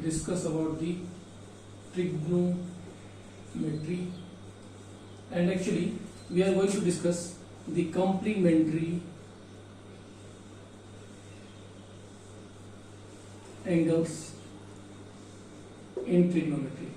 discuss about the trigonometry, and actually we are going to discuss the complementary angles in trigonometry.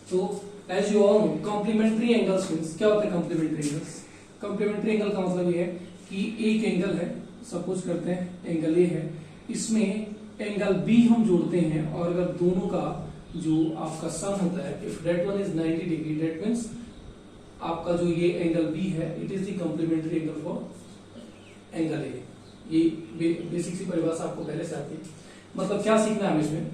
तो as you all know, complementary angles means क्या होता है complementary angles? complementary angle का मतलब ये है कि एक एंगल है, सपोज करते हैं एंगल ए है, इसमें एंगल बी हम जोड़ते हैं, और अगर दोनों का जो आपका सम होता है, if that one is 90 degree, that means आपका जो ये एंगल बी है, it is the complementary angle for angle A. ये बेसिक सी परिभाषा आपको पहले से आती है। मतलब क्या सीखना है हमें इसमें?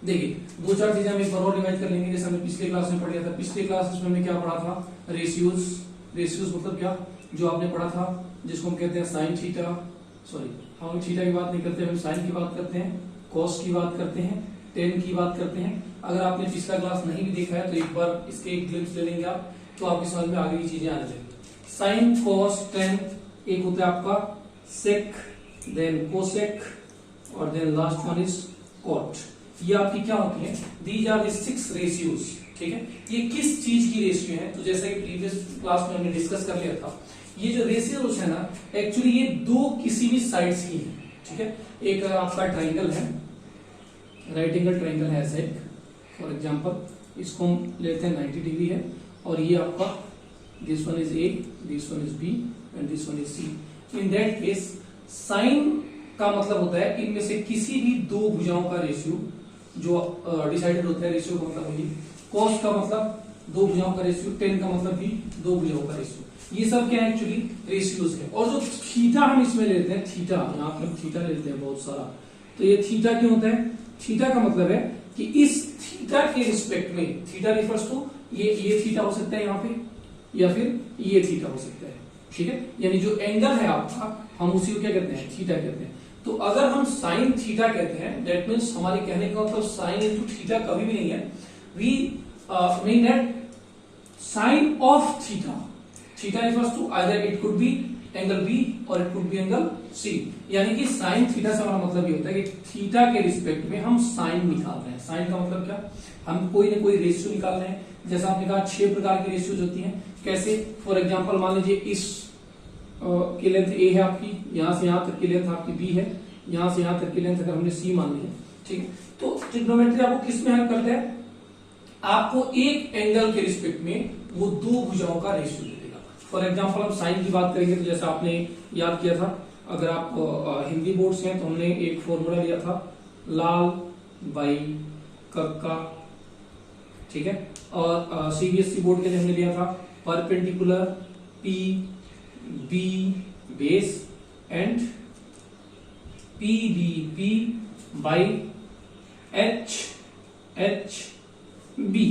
देखिए, दो चार चीजें हम एक बार और रिवाइज कर लेंगे। जैसे हमने पिछले क्लास में पढ़ा था, पिछले क्लास में हमने क्या पढ़ा था? रेशियोज। रेशियोज मतलब क्या? जो आपने पढ़ा था, जिसको हम कहते हैं साइन थीटा, सॉरी हम थीटा की बात नहीं करते, हम साइन की बात करते हैं, कॉस की बात करते हैं, टेन की बात करते हैं। अगर आपने पिछला क्लास नहीं भी देखा है तो एक बार इसके एक ग्लिम्स ले लेंगे आप, तो आपकी समझ में आगे की चीजें आने लगेंगी। साइन, कॉस, टेन, एक होता है आपका सेक, देन कोसेक, और then last one is cot. ये आपकी क्या होती है? These are the 6 ratios. ठीक है, ये किस चीज की रेशियो है? तो जैसा कि प्रीवियस क्लास में हमने डिस्कस कर लिया था, ये जो रेशियोज है ना, एक्चुअली ये दो किसी भी साइड्स की है। ठीक है, एक आपका ट्राइंगल है, राइट एंगल ट्राइंगल है ऐसा एक, फॉर एग्जांपल इसको हम लेते हैं 90 डिग्री है, और ये आपका this one is A, this one is B and this one is C. In that case sine का मतलब होता है इनमें से किसी भी दो भुजाओं का रेशियो जो डिसाइडेड होता है। रेशियो का मतलब वही, कॉस का मतलब दो भुजाओं का रेशियो, टेन का मतलब भी दो भुजाओं का रेशियो। ये सब क्या है? एक्चुअली रेशियोज है। और जो थीटा हम इसमें लेते हैं, थीटा यहाँ पर थीटा लेते हैं बहुत सारा, तो ये थीटा क्यों होता है? थीटा का मतलब है कि इस थीटा के रिस्पेक्ट में, थीटा रिफर्स टू ये थीटा हो सकता है यहाँ पे, या फिर ये थीटा हो सकता है। ठीक है, यानी जो एंगल है आपका, हम उसी को क्या कहते हैं? थीटा कहते हैं। तो अगर हम साइन थीटा कहते हैं, दैट मीन्स हमारे कहने का मतलब साइन इंटू थीटा कभी भी नहीं है। We mean that sine of theta, theta refers to either it could be angle B और it could be angle C. यानी कि साइन थीटा से हमारा मतलब ये होता है कि थीटा के रिस्पेक्ट में हम साइन निकाल रहे हैं। साइन का मतलब क्या? हम कोई ना कोई रेशियो निकाल रहे हैं। जैसा आपने कहा 6 प्रकार की रेशियोज होती हैं। कैसे? फॉर एग्जांपल मान लीजिए इस की लेंथ ए है आपकी, यहां से यहां तक की लेंथ आपकी बी है, यहां से यहां तक की लेंथ अगर हमने सी मान ली है। ठीक है, तो ट्रिग्नोमेट्री आपको किस में हेल्प करता है? आपको एक एंगल के रिस्पेक्ट में वो दो भुजाओं का रेशियो दे देगा। फॉर एग्जांपल हम साइन की बात करेंगे, तो जैसा आपने याद किया था, अगर आप हिंदी बोर्ड से हैं तो हमने एक फॉर्मूला लिया था, लाल बाई कक्का। ठीक है, और सीबीएसई बोर्ड के लिए हमने लिया था perpendicular P B base and P B P by H H B,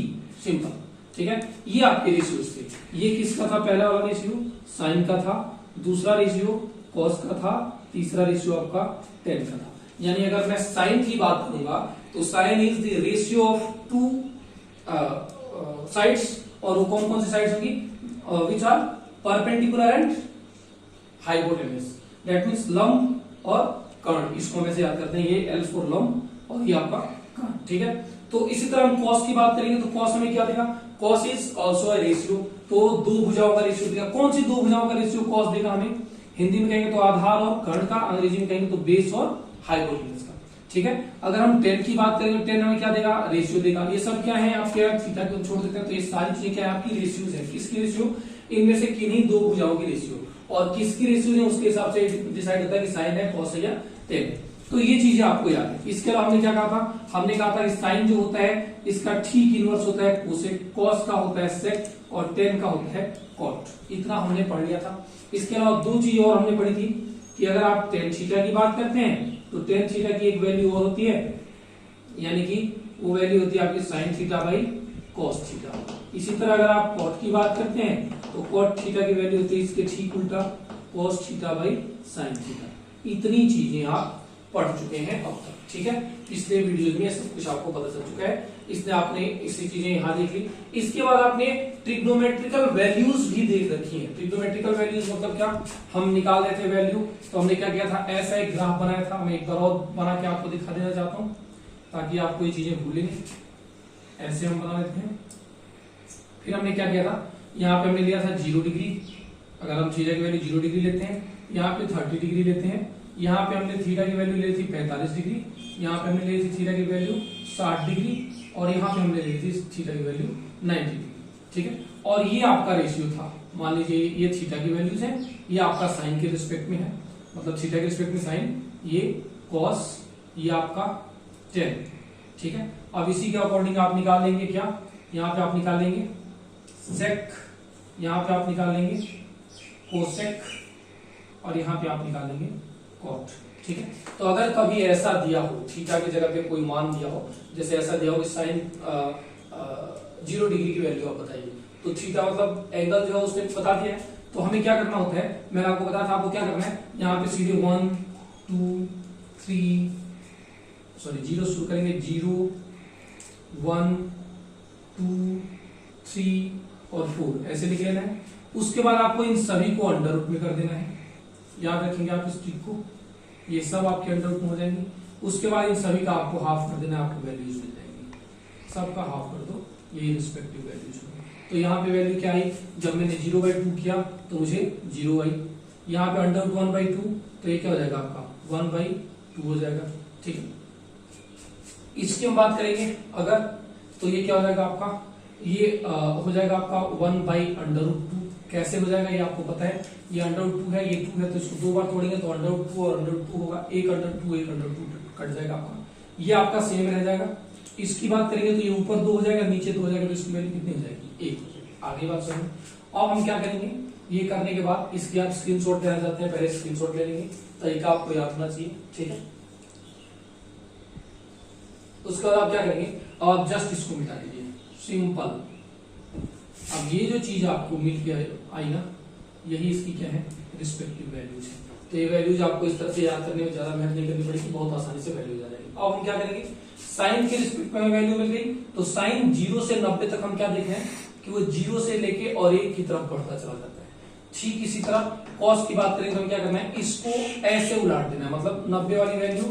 simple. ठीक है, ये आपके रेशियोज थे। ये किसका था? पहला वाला रेशियो साइन का था, दूसरा रेशियो कॉस का था, तीसरा रेशियो आपका टेन का था। यानी अगर मैं साइन की बात करूंगा तो sine is the ratio of two sides, और वो कौन कौन सी साइड्स होंगी? Which are perpendicular and hypotenuse, that means लंब और कर्ण। इसको हम ऐसे याद करते हैं, ये एल फॉर लंब और ये आपका कर्ण। ठीक है, तो इसी तरह हम कॉस की बात करेंगे तो कॉस हमें क्या देगा? Cos is also a ratio, तो दो भुजाओं का रेशियो देगा। कौन सी दो भुजाओं का रेशियो कॉस देगा हमें? हिंदी में कहेंगे तो आधार और कर्ण का, अंग्रेजी में कहेंगे तो बेस और हाइपोटेन्यूज का। ठीक है, अगर हम टेन की बात करेंगे तो टेन हमें क्या देगा? रेशियो देगा। ये सब क्या है आपके? थीटा को छोड़ देते हैं, तो ये सारी चीजें क्या है? आपकी रेशियोज है। किसकी रेशियो? इनमें से किन्हीं दो भुजाओं की रेशियो, और किसकी रेशियो है उसके हिसाब से डिसाइड होता है कि साइन है, कॉस है या टेन है। तो ये चीजें आपको याद है। इसके अलावा हमने क्या कहा था? हमने कहा था कि साइन जो होता है इसका ठीक इनवर्स होता है कोसेक, कॉस का होता है सेक, और टेन का होता है कॉट। इतना हमने पढ़ लिया था। इसके अलावा दो चीज और हमने पढ़ी थी कि अगर आप टेन थीटा की बात करते हैं तो टेन थीटा की एक वैल्यू और होती है, यानी कि वो वैल्यू होती है आपकी sine theta by cos theta. इसी तरह अगर आप कॉट की बात करते हैं तो कॉट थीटा की वैल्यू होती है इसके ठीक उल्टा, cos theta by sine theta. इतनी चीजें आप पढ़ चुके हैं अब तक। ठीक है, पिछले वीडियोज में सब कुछ आपको पता चल चुका है। इसने आपने इसी चीजें यहाँ देख ली। इसके बाद आपने ट्रिग्नोमेट्रिकल वैल्यूज भी देख रखी है। ट्रिग्नोमेट्रिकल वैल्यूज मतलब क्या? हम निकाल रहे थे वैल्यू, तो हमने क्या किया था? ऐसा एक ग्राफ बनाया था। मैं एक बार और बना के आपको दिखा देना चाहता हूँ। ताकि आपको ये चीजें भूलें नहीं। ऐसे हम बना लेते हैं। फिर हमने क्या किया था, यहाँ पे हमने लिया था 0 डिग्री। अगर हम थीटा की वैल्यू 0 डिग्री लेते हैं, यहाँ पे 30 डिग्री लेते हैं, यहाँ पे हमने थीटा की वैल्यू ले ली थी 45 डिग्री, यहाँ पे हमने ले ली थी थीटा की वैल्यू 60 डिग्री, और यहाँ पे हमने ले ली थी थीटा की वैल्यू 90 डिग्री। ठीक है, और ये आपका रेशियो था। मान लीजिए ये थीटा की वैल्यूज है, ये आपका साइन के रिस्पेक्ट में है, मतलब थीटा के रिस्पेक्ट में साइन, ये कॉस, ये आपका टेन। ठीक है, अब इसी के अकॉर्डिंग आप निकाल लेंगे क्या, यहाँ पे आप निकाल लेंगे सेक, यहाँ पे आप निकाल लेंगे कोसेक, और यहाँ पे आप निकाल लेंगे कॉट। ठीक है, तो अगर कभी ऐसा दिया हो, थीटा की जगह पे कोई मान दिया हो, जैसे ऐसा दिया हो कि साइन 0 डिग्री की वैल्यू आप बताइए, तो थीटा मतलब एंगल जो है उसने बता दिया है, तो हमें क्या करना होता है, मैंने आपको बताया था आपको क्या करना है, यहाँ पे सीधे 1 2 3 0 शुरू करेंगे, 0 1 2 3 और 4 ऐसे लिख लेना है। उसके बाद आपको इन सभी को अंडर रूट में कर देना है, याद रखेंगे आप इस ट्रिक को, ये सब आपके अंडर रूट में हो जाएंगे। उसके बाद इन सभी का आपको हाफ कर देना है, आपको वैल्यूज मिल जाएंगी, सबका हाफ कर दो, ये रिस्पेक्टिव वैल्यूज होंगे। तो यहाँ पे वैल्यू क्या आई, जब मैंने 0/2 किया तो मुझे 0 आई, यहाँ पे अंडर रूट 1/2, तो ये क्या हो जाएगा आपका 1/2 हो जाएगा। ठीक है, इसकी हम बात करेंगे अगर, तो ये क्या हो जाएगा आपका, ये हो जाएगा आपका 1/√2। कैसे हो जाएगा ये आपको पता है, ये √2 है, ये 2 है, तो इसको 2 बार तोड़ेंगे तो √2 और √2 होगा, एक √2 कट जाएगा आपका, ये आपका सेम रह जाएगा। इसकी बात करेंगे तो ये ऊपर 2 हो जाएगा, नीचे 2 हो जाएगा, तो इसकी वैल्यू कितनी हो जाएगी, 1 हो जाएगी। आगे बात समझो। अब हम क्या करेंगे, ये करने के बाद इसके आप स्क्रीनशॉट लेना चाहते हैं, पहले स्क्रीनशॉट ले लेंगे, तरीका आपको याद होना चाहिए। ठीक है, उसके बाद आप क्या करेंगे, आप जस्ट इसको मिटा दीजिए, सिंपल। अब ये जो चीज आपको मिल के आई ना, यही इसकी क्या है, रिस्पेक्टिव वैल्यूज है। तो ये वैल्यूज आपको इस तरह से याद करने में ज्यादा मेहनत नहीं करनी पड़ेगी, बहुत आसानी से वैल्यूज आ जाएगी। अब हम क्या करेंगे, साइन के रिस्पेक्ट में वैल्यू मिल गई, तो साइन 0 से 90 तक हम क्या देख रहे हैं कि वो 0 से लेके और 1 की तरफ बढ़ता चला जाता है। ठीक इसी तरह कॉस की बात करेंगे तो हम क्या करना है, इसको ऐसे उलाट देना है, मतलब 90 वाली वैल्यू,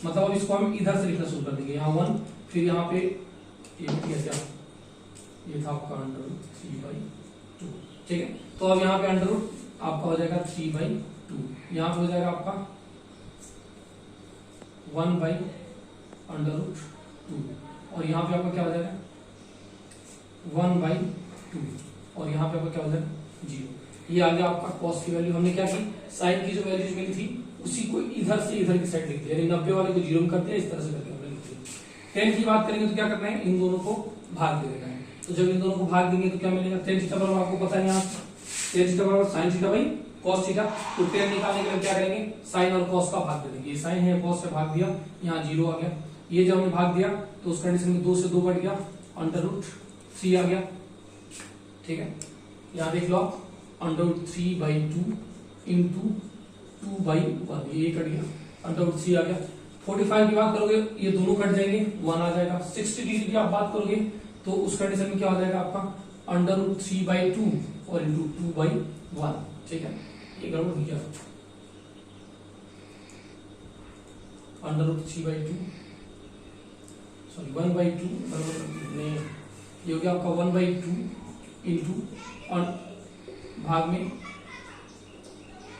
मतलब अब इसको हम इधर से लिखना शुरू कर देंगे, यहाँ 1, फिर यहाँ पे ये था आपका √3/2। ठीक है, तो अब यहाँ पे अंडर रूट आपका हो जाएगा 3/2, यहाँ पे हो जाएगा आपका 1/√2, और यहाँ पे आपका क्या हो जाएगा 1/2, और यहाँ पे आपका क्या हो जाएगा 0। ये आ गया आपका कॉस की वैल्यू। हमने क्या की, साइन की जो वैल्यूज मिली थी उसी को इधर से इधर की साइड लिख दिया, यानी 90 वाले को 0 में करते हैं, इस तरह से करके हमने लिख दिया। टेन की बात करेंगे तो क्या करना है, इन दोनों को भाग दे देना है। तो जब इन दोनों को भाग देंगे तो क्या मिलेगा, tan थीटा बराबर आपको पता है, यहाँ tan थीटा बराबर sin theta by cos theta. तो tan निकालने के लिए क्या करेंगे, sin और cos का भाग दे देंगे, ये sin है cos से भाग दिया, यहाँ 0 आ गया। ये जब हमने भाग दिया तो उस कंडीशन में 2 से 2 कट गया, √3 आ गया। ठीक है, यहाँ देख लो आप, √3/2 इंटू 2/1, ये कट गया, √3 आ गया। 45 की बात करोगे ये दोनों कट जाएंगे, 1 आ जाएगा। 60 डिग्री की आप बात करोगे तो उस कंडीशन में क्या हो जाएगा आपका √3/2 और इंटू 2/1। ठीक है, ये गड़बड़ हो गया, √3/2 सॉरी 1/2 ने ये हो गया आपका 1/2 इंटू भाग में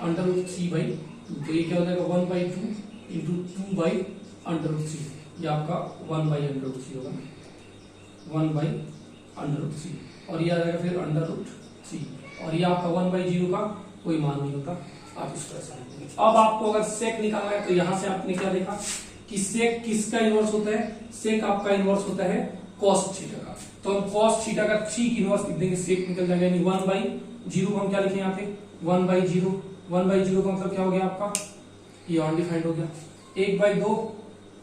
√3/2, तो ये क्या हो जाएगा 1/2 इंटू 2/√3, ये आपका 1/√3 होगा, 1/√3, और ये आ जाएगा फिर √3, और ये आपका 1/0 का कोई मान नहीं होता, आप इस तरह से लिख देंगे। अब आपको अगर सेक निकालना है तो यहां से आपने क्या देखा कि सेक किसका इनवर्स होता है, सेक आपका इनवर्स होता है cos थीटा का। तो हम cos थीटा का 3 इनवर्स लिख देंगे, सेक निकल जाएगा, यानी 1/0 को हम क्या लिखें यहाँ पे 1/0, 1/0 का मतलब क्या हो गया आपका, ये अनडिफाइंड हो गया, 1/2,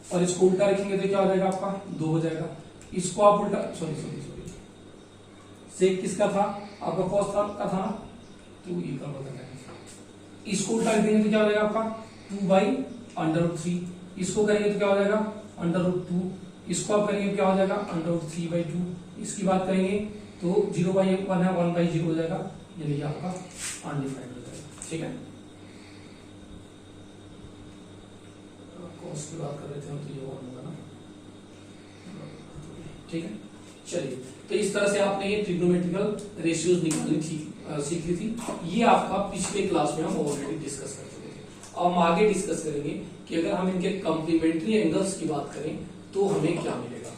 और इसको उल्टा रखेंगे तो क्या हो जाएगा आपका 2 हो जाएगा। इसको आप उल्टा सॉरी सेक किसका था आपका cos का था ना, तो ये कर बताएगा, इसको उल्टा लिख देंगे तो क्या हो जाएगा आपका 2/√3, इसको करेंगे तो क्या हो जाएगा √2, इसको आप करेंगे क्या हो जाएगा √3/2, इसकी बात करेंगे तो 0/1 है 1/0 हो जाएगा, यानी आपका अनडिफाइंड हो जाएगा। ठीक है, cos की बात कर रहे थे हम, तो ये 1 होगा ना, ठीक है। चलिए, तो इस तरह से आपने ये ट्रिग्नोमेट्रिकल रेशियोज निकालनी सीख ली थी। ये आपका पिछले क्लास में हम ऑलरेडी डिस्कस कर चुके थे। अब हम आगे डिस्कस करेंगे कि अगर हम इनके कॉम्प्लीमेंट्री एंगल्स की बात करें तो हमें क्या मिलेगा।